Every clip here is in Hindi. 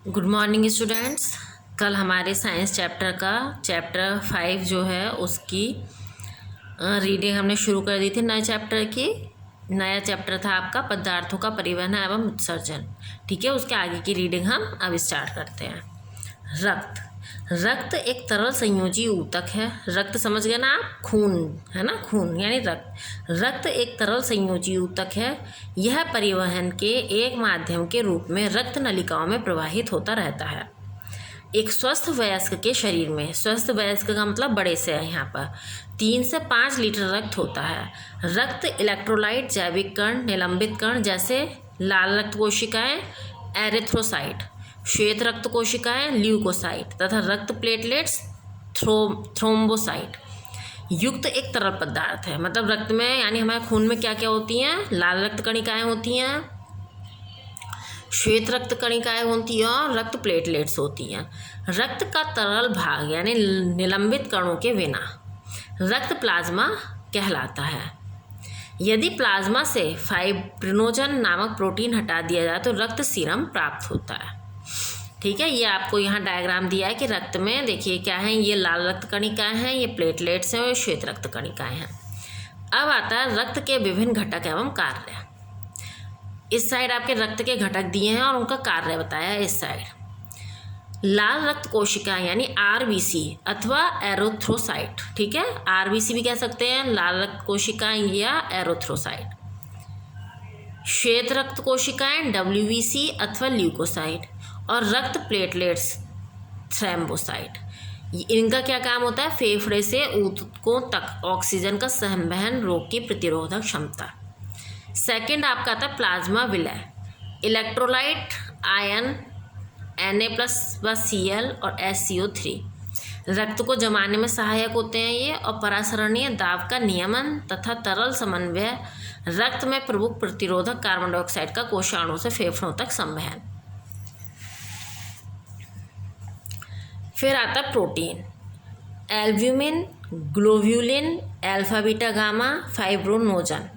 Good morning students. कल हमारे साइंस चैप्टर 5 जो है उसकी रीडिंग हमने शुरू कर दी थी। नए चैप्टर की नया चैप्टर था आपका पदार्थों का परिवहन एवं उत्सर्जन। ठीक है, उसके आगे की रीडिंग हम अब स्टार्ट करते हैं। रक्त रक्त एक तरल संयोजी ऊतक है। रक्त समझ गए ना आप, खून है ना, खून यानी रक्त। रक्त एक तरल संयोजी ऊतक है। यह परिवहन के एक माध्यम के रूप में रक्त नलिकाओं में प्रवाहित होता रहता है। एक स्वस्थ वयस्क के शरीर में, स्वस्थ वयस्क का मतलब बड़े से है यहाँ पर, 3 से 5 लीटर रक्त होता है। रक्त इलेक्ट्रोलाइट, जैविक कण, निलंबित कण जैसे लाल रक्त कोशिकाएं एरिथ्रोसाइट, श्वेत रक्त कोशिकाएं ल्यूकोसाइट तथा रक्त प्लेटलेट्स थ्रोम्बोसाइट युक्त एक तरल पदार्थ है। मतलब रक्त में यानी हमारे खून में क्या क्या होती हैं? लाल रक्त कणिकाएं होती हैं, श्वेत रक्त कणिकाएं होती हैं और रक्त प्लेटलेट्स होती हैं। रक्त का तरल भाग यानी निलंबित कणों के बिना रक्त प्लाज्मा कहलाता है। यदि प्लाज्मा से फाइब्रिनोजन नामक प्रोटीन हटा दिया जाए तो रक्त सीरम प्राप्त होता है। ठीक है, ये आपको यहाँ डायग्राम दिया है कि रक्त में देखिए क्या है, ये लाल रक्त कणिकाएं हैं, ये प्लेटलेट्स हैं और श्वेत रक्त कणिकाएं हैं। अब आता है रक्त के विभिन्न घटक एवं कार्य। इस साइड आपके रक्त के घटक दिए हैं और उनका कार्य बताया है इस साइड। लाल रक्त कोशिकाएं यानी आरबीसी अथवा एरोथ्रोसाइट। ठीक है, आरबीसी भी कह सकते हैं, लाल रक्त कोशिकाएं या एरोथ्रोसाइट। श्वेत रक्त कोशिकाएं डब्ल्यूबीसी अथवा ल्यूकोसाइट और रक्त प्लेटलेट्स थ्रोम्बोसाइट। इनका क्या काम होता है? फेफड़े से ऊतकों तक ऑक्सीजन का संवहन, रोग की प्रतिरोधक क्षमता। सेकंड आपका आता है प्लाज्मा विलय, इलेक्ट्रोलाइट, आयन, Na++Cl और SCO3 रक्त को जमाने में सहायक होते हैं ये, और परासरणीय दाब का नियमन तथा तरल समन्वय, रक्त में प्रमुख प्रतिरोधक कार्बन डाइऑक्साइड का कोषाणु से फेफड़ों तक संवहन। फिर आता protein, albumin, globulin, alpha beta gamma, fibrinogen.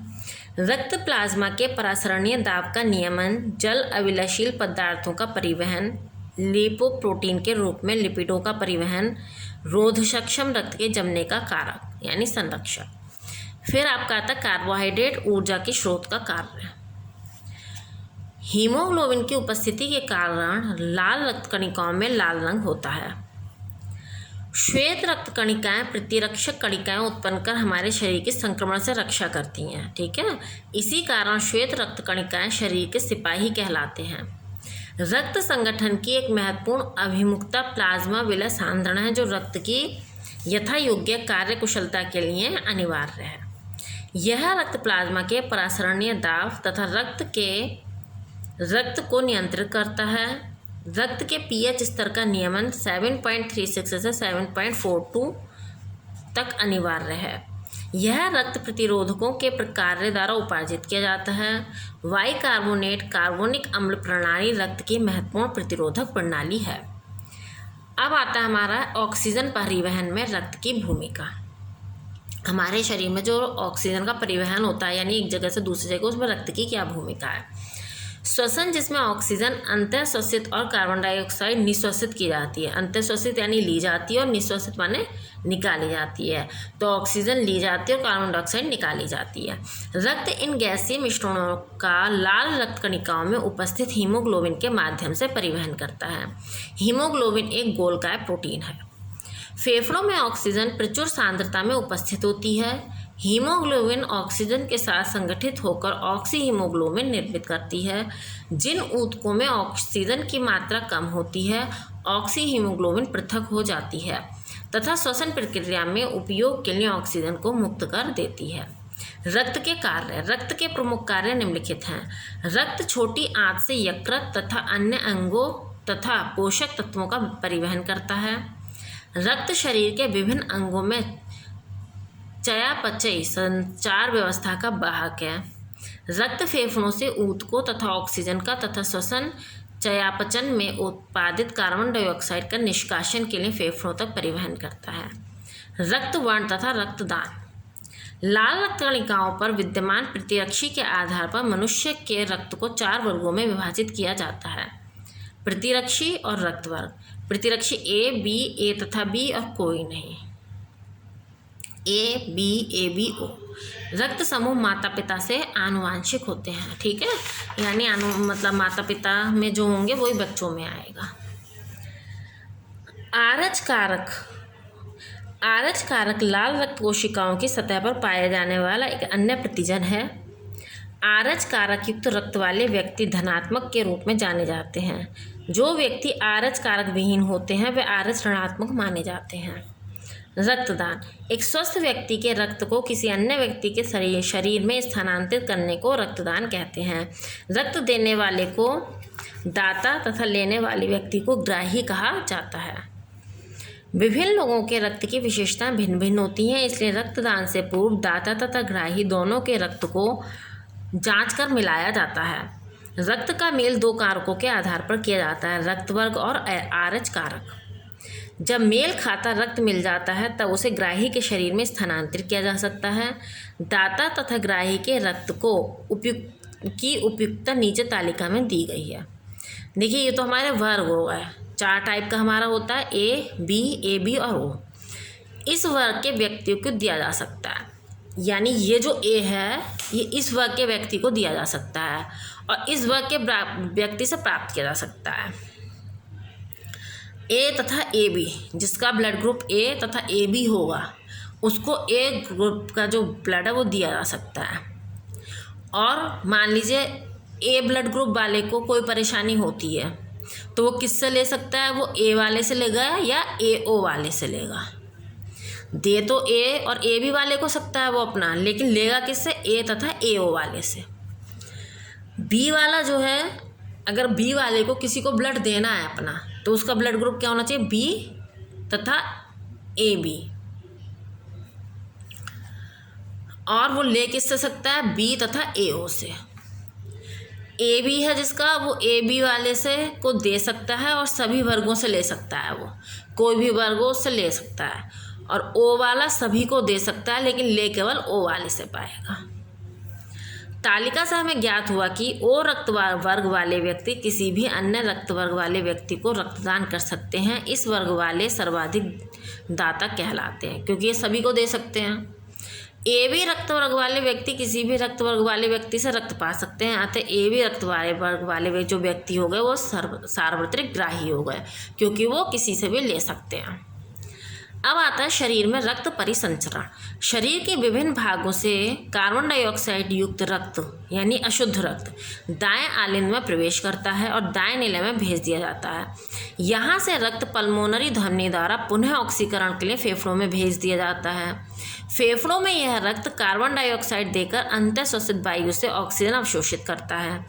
रक्त प्लाज्मा के परासरणीय दाब का नियमन, जल अविलयशील पदार्थों का परिवहन, लिपोप्रोटीन के रूप में लिपिडों का परिवहन, रोध सक्षम रक्त के जमने का कारक यानी संरक्षक। फिर आपका आता कार्बोहाइड्रेट, ऊर्जा के स्रोत का कार्य। हीमोग्लोबिन की उपस्थिति के कारण लाल रक्त कणिकाओं में लाल रंग होता है। श्वेत रक्त कणिकाएं प्रतिरक्षक कणिकाएं उत्पन्न कर हमारे शरीर के संक्रमण से रक्षा करती हैं। ठीक है, इसी कारण श्वेत रक्त कणिकाएं शरीर के सिपाही कहलाते हैं। रक्त संगठन की एक महत्वपूर्ण अभिमुखता प्लाज्मा विलय सांद्रण है, जो रक्त की यथा योग्य कार्य कुशलता के लिए अनिवार्य है। यह रक्त प्लाज्मा के परासरणीय दाब तथा रक्त को नियंत्रित करता है। रक्त के पीएच स्तर का नियमन 7.36 से 7.42 तक अनिवार्य है। यह रक्त प्रतिरोधकों के कार्य द्वारा उपार्जित किया जाता है। वाई कार्बोनेट कार्बोनिक अम्ल प्रणाली रक्त की महत्वपूर्ण प्रतिरोधक प्रणाली है। अब आता है हमारा ऑक्सीजन परिवहन में रक्त की भूमिका। हमारे शरीर में जो ऑक्सीजन का परिवहन होता है यानी एक जगह से दूसरी जगह, उसमें रक्त की क्या भूमिका है? श्वसन, जिसमें ऑक्सीजन अंतः श्वसित और कार्बन डाइऑक्साइड निश्वसित की जाती है। अंतः श्वसित यानी ली जाती है और निश्वसित माने निकाली जाती है। तो ऑक्सीजन ली जाती है और कार्बन डाइऑक्साइड निकाली जाती है। रक्त इन गैसीय मिश्रणों का लाल रक्त कणिकाओं में उपस्थित हीमोग्लोबिन के माध्यम से परिवहन करता है। हीमोग्लोबिन एक गोलकाय प्रोटीन है। फेफड़ों में ऑक्सीजन प्रचुर सांद्रता में उपस्थित होती है। हीमोग्लोबिन ऑक्सीजन के साथ संगठित होकर ऑक्सी हीमोग्लोबिन निर्मित करती है। जिन ऊतकों में ऑक्सीजन की मात्रा कम होती है, ऑक्सी हीमोग्लोबिन पृथक हो जाती है तथा श्वसन प्रक्रिया में उपयोग के लिए ऑक्सीजन को मुक्त कर देती है। रक्त के कार्य, रक्त के प्रमुख कार्य निम्नलिखित हैं। रक्त छोटी आंत से यकृत तथा अन्य अंगों तथा पोषक तत्वों का परिवहन करता है। रक्त शरीर के विभिन्न अंगों में चयापचय संचार व्यवस्था का वाहक है। रक्त फेफड़ों से ऊतकों तथा ऑक्सीजन का तथा श्वसन चयापचय में उत्पादित कार्बन डाइऑक्साइड का निष्कासन के लिए फेफड़ों तक परिवहन करता है। रक्त वर्ण तथा रक्तदान, लाल रक्त कणिकाओं पर विद्यमान प्रतिरक्षी के आधार पर मनुष्य के रक्त को 4 वर्गों में विभाजित किया जाता है। प्रतिरक्षी और रक्त वर्ग। प्रतिरक्षी ए, बी, ए तथा बी और कोई नहीं। ए, बी, ओ। रक्त समूह माता पिता से आनुवांशिक होते हैं, ठीक है, यानी मतलब माता पिता में जो होंगे वही बच्चों में आएगा। आरएच कारक। आरएच कारक लाल रक्त कोशिकाओं की सतह पर पाया जाने वाला एक अन्य प्रतिजन है। आरएच कारक युक्त रक्त वाले व्यक्ति धनात्मक के रूप में जाने जाते हैं। जो व्यक्ति आरएच कारक विहीन होते हैं वे आरएच ऋणात्मक माने जाते हैं। रक्तदान। एक स्वस्थ व्यक्ति के रक्त को किसी अन्य व्यक्ति के शरीर में स्थानांतरित करने को रक्तदान कहते हैं। रक्त देने वाले को दाता तथा लेने वाले व्यक्ति को ग्राही कहा जाता है। विभिन्न लोगों के रक्त की विशेषताएं भिन्न भिन्न होती हैं, इसलिए रक्तदान से पूर्व दाता तथा ग्राही दोनों के रक्त को जांचकर मिलाया जाता है। रक्त का मेल दो कारकों के आधार पर किया जाता है, रक्त वर्ग और आरएच कारक। जब मेल खाता रक्त मिल जाता है तब उसे ग्राही के शरीर में स्थानांतरित किया जा सकता है। दाता तथा ग्राही के रक्त को उपयुक्तता नीचे तालिका में दी गई है। देखिए ये तो हमारे वर्ग हो गए, 4 टाइप का हमारा होता है, ए, बी और ओ। इस वर्ग के व्यक्तियों को दिया जा सकता है, यानी ये जो ए है ये इस वर्ग के व्यक्ति को दिया जा सकता है और इस वर्ग के व्यक्ति से प्राप्त किया जा सकता है। ए तथा ए बी, जिसका ब्लड ग्रुप ए तथा ए बी होगा उसको ए ग्रुप का जो ब्लड है वो दिया जा सकता है। और मान लीजिए ए ब्लड ग्रुप वाले को कोई परेशानी होती है तो वो किससे ले सकता है, वो ए वाले से लेगा या ए ओ वाले से लेगा। दे तो ए और ए बी वाले को सकता है वो अपना, लेकिन लेगा किससे, ए तथा ए ओ वाले से। बी वाला जो है, अगर बी वाले को किसी को ब्लड देना है अपना तो उसका ब्लड ग्रुप क्या होना चाहिए, बी तथा ए बी। और वो ले किससे सकता है, बी तथा ए ओ से। ए बी है जिसका, वो ए बी वाले से को दे सकता है और सभी वर्गों से ले सकता है, वो कोई भी वर्गों से ले सकता है। और ओ वाला सभी को दे सकता है लेकिन ले केवल ओ वाले से पाएगा। तालिका से हमें ज्ञात हुआ कि ओ रक्त वर्ग वाले व्यक्ति किसी भी अन्य रक्त वर्ग वाले व्यक्ति को रक्तदान कर सकते हैं। इस वर्ग वाले सर्वाधिक दाता कहलाते हैं क्योंकि ये सभी को दे सकते हैं। ए बी रक्त वर्ग वाले व्यक्ति किसी भी रक्त वर्ग वाले व्यक्ति से रक्त पा सकते हैं, अतः ए बी रक्त वर्ग वाले जो व्यक्ति हो गए वो सार्वत्रिक ग्राही हो गए क्योंकि वो किसी से भी ले सकते हैं। अब आता है शरीर में रक्त परिसंचरण। शरीर के विभिन्न भागों से कार्बन डाइऑक्साइड युक्त रक्त यानी अशुद्ध रक्त दाएं आलिंद में प्रवेश करता है और दाएं नीले में भेज दिया जाता है। यहाँ से रक्त पल्मोनरी ध्वनि द्वारा पुनः ऑक्सीकरण के लिए फेफड़ों में भेज दिया जाता है। फेफड़ों में यह रक्त कार्बन डाइऑक्साइड देकर अंतःश्वसित वायु से ऑक्सीजन अवशोषित करता है।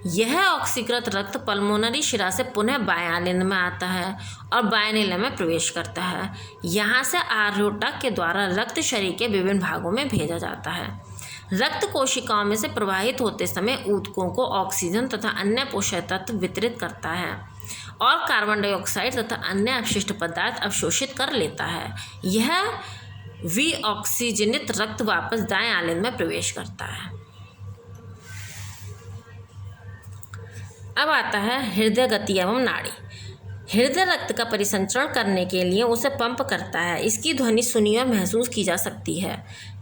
यह ऑक्सीकृत रक्त पल्मोनरी शिरा से पुनः बाएं आलिंद में आता है और बाएं नीले में प्रवेश करता है। यहाँ से आर्योटा के द्वारा रक्त शरीर के विभिन्न भागों में भेजा जाता है। रक्त कोशिकाओं में से प्रवाहित होते समय ऊतकों को ऑक्सीजन तथा अन्य पोषक तत्व वितरित करता है और कार्बन डाइऑक्साइड तथा अन्य अपशिष्ट पदार्थ अवशोषित कर लेता है। यह विऑक्सीजनित रक्त वापस दाएं आलिंद में प्रवेश करता है। अब आता है हृदय गति एवं नाड़ी। हृदय रक्त का परिसंचरण करने के लिए उसे पंप करता है। इसकी ध्वनि सुनी और महसूस की जा सकती है।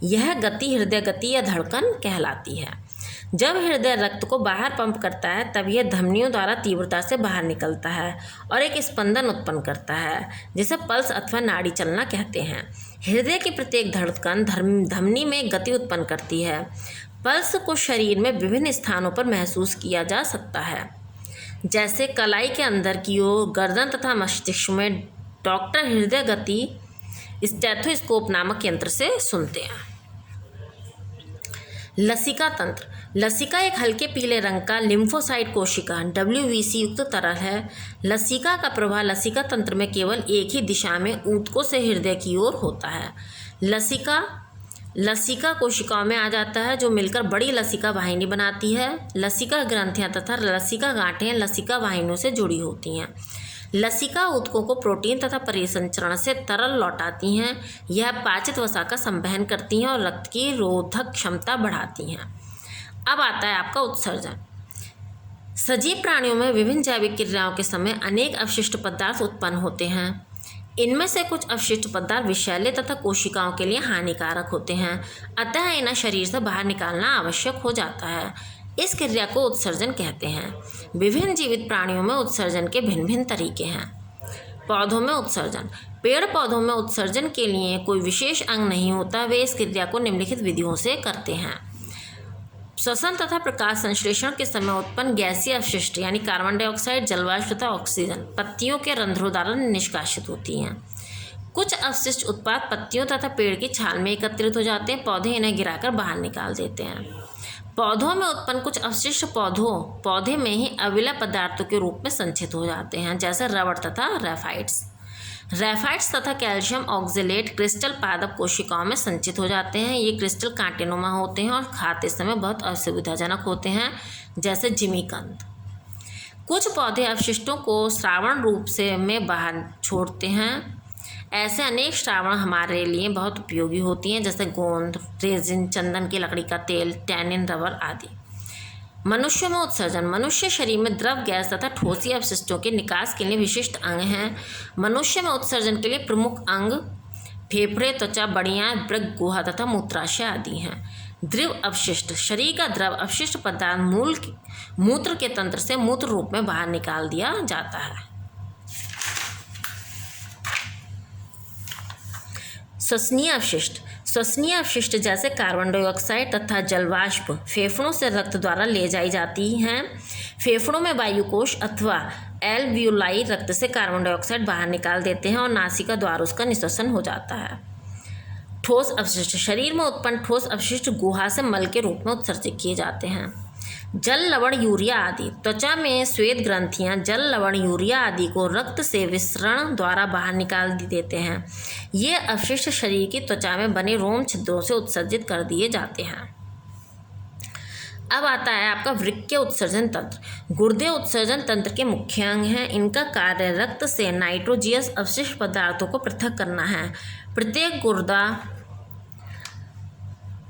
यह गति हृदय गति या धड़कन कहलाती है। जब हृदय रक्त को बाहर पंप करता है तब यह धमनियों द्वारा तीव्रता से बाहर निकलता है और एक स्पंदन उत्पन्न करता है जिसे पल्स अथवा नाड़ी चलना कहते हैं। हृदय की प्रत्येक धड़कन धमनी में गति उत्पन्न करती है। पल्स को शरीर में विभिन्न स्थानों पर महसूस किया जा सकता है, जैसे कलाई के अंदर की ओर, गर्दन तथा मस्तिष्क में। डॉक्टर हृदय गति स्टेथोस्कोप नामक यंत्र से सुनते हैं। लसिका तंत्र। लसिका एक हल्के पीले रंग का लिम्फोसाइट कोशिका WBC युक्त तरल है। लसिका का प्रवाह लसिका तंत्र में केवल एक ही दिशा में ऊतकों से हृदय की ओर होता है। लसिका कोशिकाओं में आ जाता है जो मिलकर बड़ी लसिका वाहिनी बनाती है। लसिका ग्रंथियां तथा लसिका गांठें लसिका वाहिनियों से जुड़ी होती हैं। लसिका ऊतकों को प्रोटीन तथा परिसंचरण से तरल लौटाती हैं। यह पाचित वसा का संवहन करती हैं और रक्त की रोधक क्षमता बढ़ाती हैं। अब आता है आपका उत्सर्जन। सजीव प्राणियों में विभिन्न जैविक क्रियाओं के समय अनेक अवशिष्ट पदार्थ उत्पन्न होते हैं। इनमें से कुछ अवशिष्ट पदार्थ विषैले तथा कोशिकाओं के लिए हानिकारक होते हैं, अतः इन्हें शरीर से बाहर निकालना आवश्यक हो जाता है। इस क्रिया को उत्सर्जन कहते हैं। विभिन्न जीवित प्राणियों में उत्सर्जन के भिन्न भिन्न तरीके हैं। पौधों में उत्सर्जन। पेड़ पौधों में उत्सर्जन के लिए कोई विशेष अंग नहीं होता, वे इस क्रिया को निम्नलिखित विधियों से करते हैं। श्वसन तथा प्रकाश संश्लेषण के समय उत्पन्न गैसीय अपशिष्ट यानी कार्बन डाइऑक्साइड, जलवाष्प तथा ऑक्सीजन पत्तियों के रंध्रों द्वारा निष्कासित होती हैं। कुछ अवशिष्ट उत्पाद पत्तियों तथा पेड़ की छाल में एकत्रित हो जाते हैं, पौधे इन्हें गिराकर बाहर निकाल देते हैं। पौधों में उत्पन्न कुछ अवशिष्ट पौधे में ही अविलय पदार्थों के रूप में संचित हो जाते हैं, जैसे रबड़ तथा रैफाइट्स तथा कैल्शियम ऑक्जेलेट क्रिस्टल पादप कोशिकाओं में संचित हो जाते हैं। ये क्रिस्टल कांटेनुमा होते हैं और खाते समय बहुत असुविधाजनक होते हैं, जैसे जिमीकंद। कुछ पौधे अपशिष्टों को श्रावण रूप से में बाहर छोड़ते हैं। ऐसे अनेक श्रावण हमारे लिए बहुत उपयोगी होती हैं, जैसे गोंद, रेजिन, चंदन की लकड़ी का तेल, टैनिन, रबर आदि। मनुष्यों में उत्सर्जन। मनुष्य शरीर में द्रव, गैस तथा ठोसी अपशिष्टों के निकास के लिए विशिष्ट अंग हैं। मनुष्य में उत्सर्जन के लिए प्रमुख अंग फेफड़े, त्वचा, बढ़िया, वृक्क, गुहा तथा मूत्राशय आदि हैं। द्रव अपशिष्ट। शरीर का द्रव अपशिष्ट पदार्थ मूत्र के तंत्र से मूत्र रूप में बाहर निकाल दिया जाता है। श्वसनीय अपशिष्ट। श्वसनीय अपशिष्ट जैसे कार्बन डाइऑक्साइड तथा जलवाष्प फेफड़ों से रक्त द्वारा ले जाई जाती हैं। फेफड़ों में वायुकोश अथवा एल्वियोलाई रक्त से कार्बन डाइऑक्साइड बाहर निकाल देते हैं और नासिका द्वारा उसका निःश्वसन हो जाता है। ठोस अपशिष्ट। शरीर में उत्पन्न ठोस अपशिष्ट गुहा से मल के रूप में उत्सर्जित किए जाते हैं। जल, लवण, यूरिया आदि। त्वचा में श्वेत ग्रंथियां जल, लवण, यूरिया आदि को रक्त से विसरण द्वारा बाहर निकाल देते हैं। ये अपशिष्ट शरीर की त्वचा में बने रोम छिद्रों से उत्सर्जित कर दिए जाते हैं। अब आता है आपका वृक्क के उत्सर्जन तंत्र। गुर्दे उत्सर्जन तंत्र के मुख्य अंग हैं। इनका कार्य रक्त से नाइट्रोजियस अपशिष्ट पदार्थों को पृथक करना है। प्रत्येक गुर्दा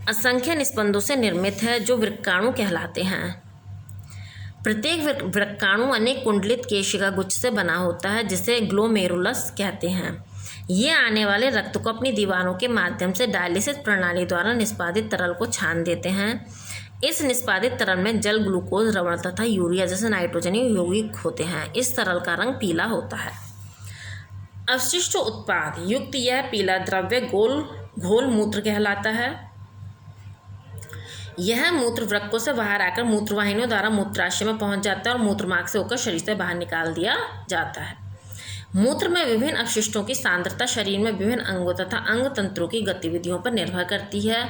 असंख्य निस्पंदों से निर्मित है, जो वृक्काणु कहलाते हैं। प्रत्येक वृक्काणु अनेक कुंडलित केशिका गुच्छ से बना होता है, जिसे ग्लोमेरुलस कहते हैं। ये आने वाले रक्त को अपनी दीवारों के माध्यम से डायलिसिस प्रणाली द्वारा निष्पादित तरल को छान देते हैं। इस निष्पादित तरल में जल, ग्लूकोज, रबड़ तथा यूरिया जैसे नाइट्रोजन यौगिक होते हैं। इस तरल का रंग पीला होता है। अवशिष्ट उत्पाद युक्त यह पीला द्रव्य घोल मूत्र कहलाता है। यह मूत्र वृक्कों से बाहर आकर मूत्रवाहिनियों द्वारा मूत्राशय में पहुंच जाता है और मूत्रमार्ग से होकर शरीर से बाहर निकाल दिया जाता है। मूत्र में विभिन्न अपशिष्टों की सांद्रता शरीर में विभिन्न अंगों तथा अंग तंत्रों की गतिविधियों पर निर्भर करती है,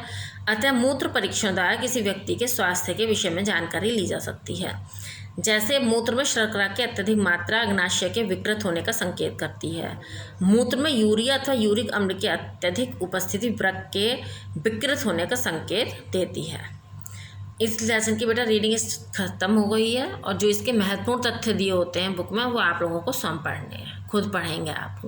अतः मूत्र परीक्षण द्वारा किसी व्यक्ति के स्वास्थ्य के विषय में जानकारी ली जा सकती है। जैसे मूत्र में शर्करा की अत्यधिक मात्रा अग्नाशय के विकृत होने का संकेत करती है। मूत्र में यूरिया अथवा यूरिक अम्ल की अत्यधिक उपस्थिति वृक्क के विकृत होने का संकेत देती है। इस लेसन की बेटा रीडिंग खत्म हो गई है और जो इसके महत्वपूर्ण तथ्य दिए होते हैं बुक में वो आप लोगों को स्वयं पढ़ने हैं, खुद पढ़ेंगे आप।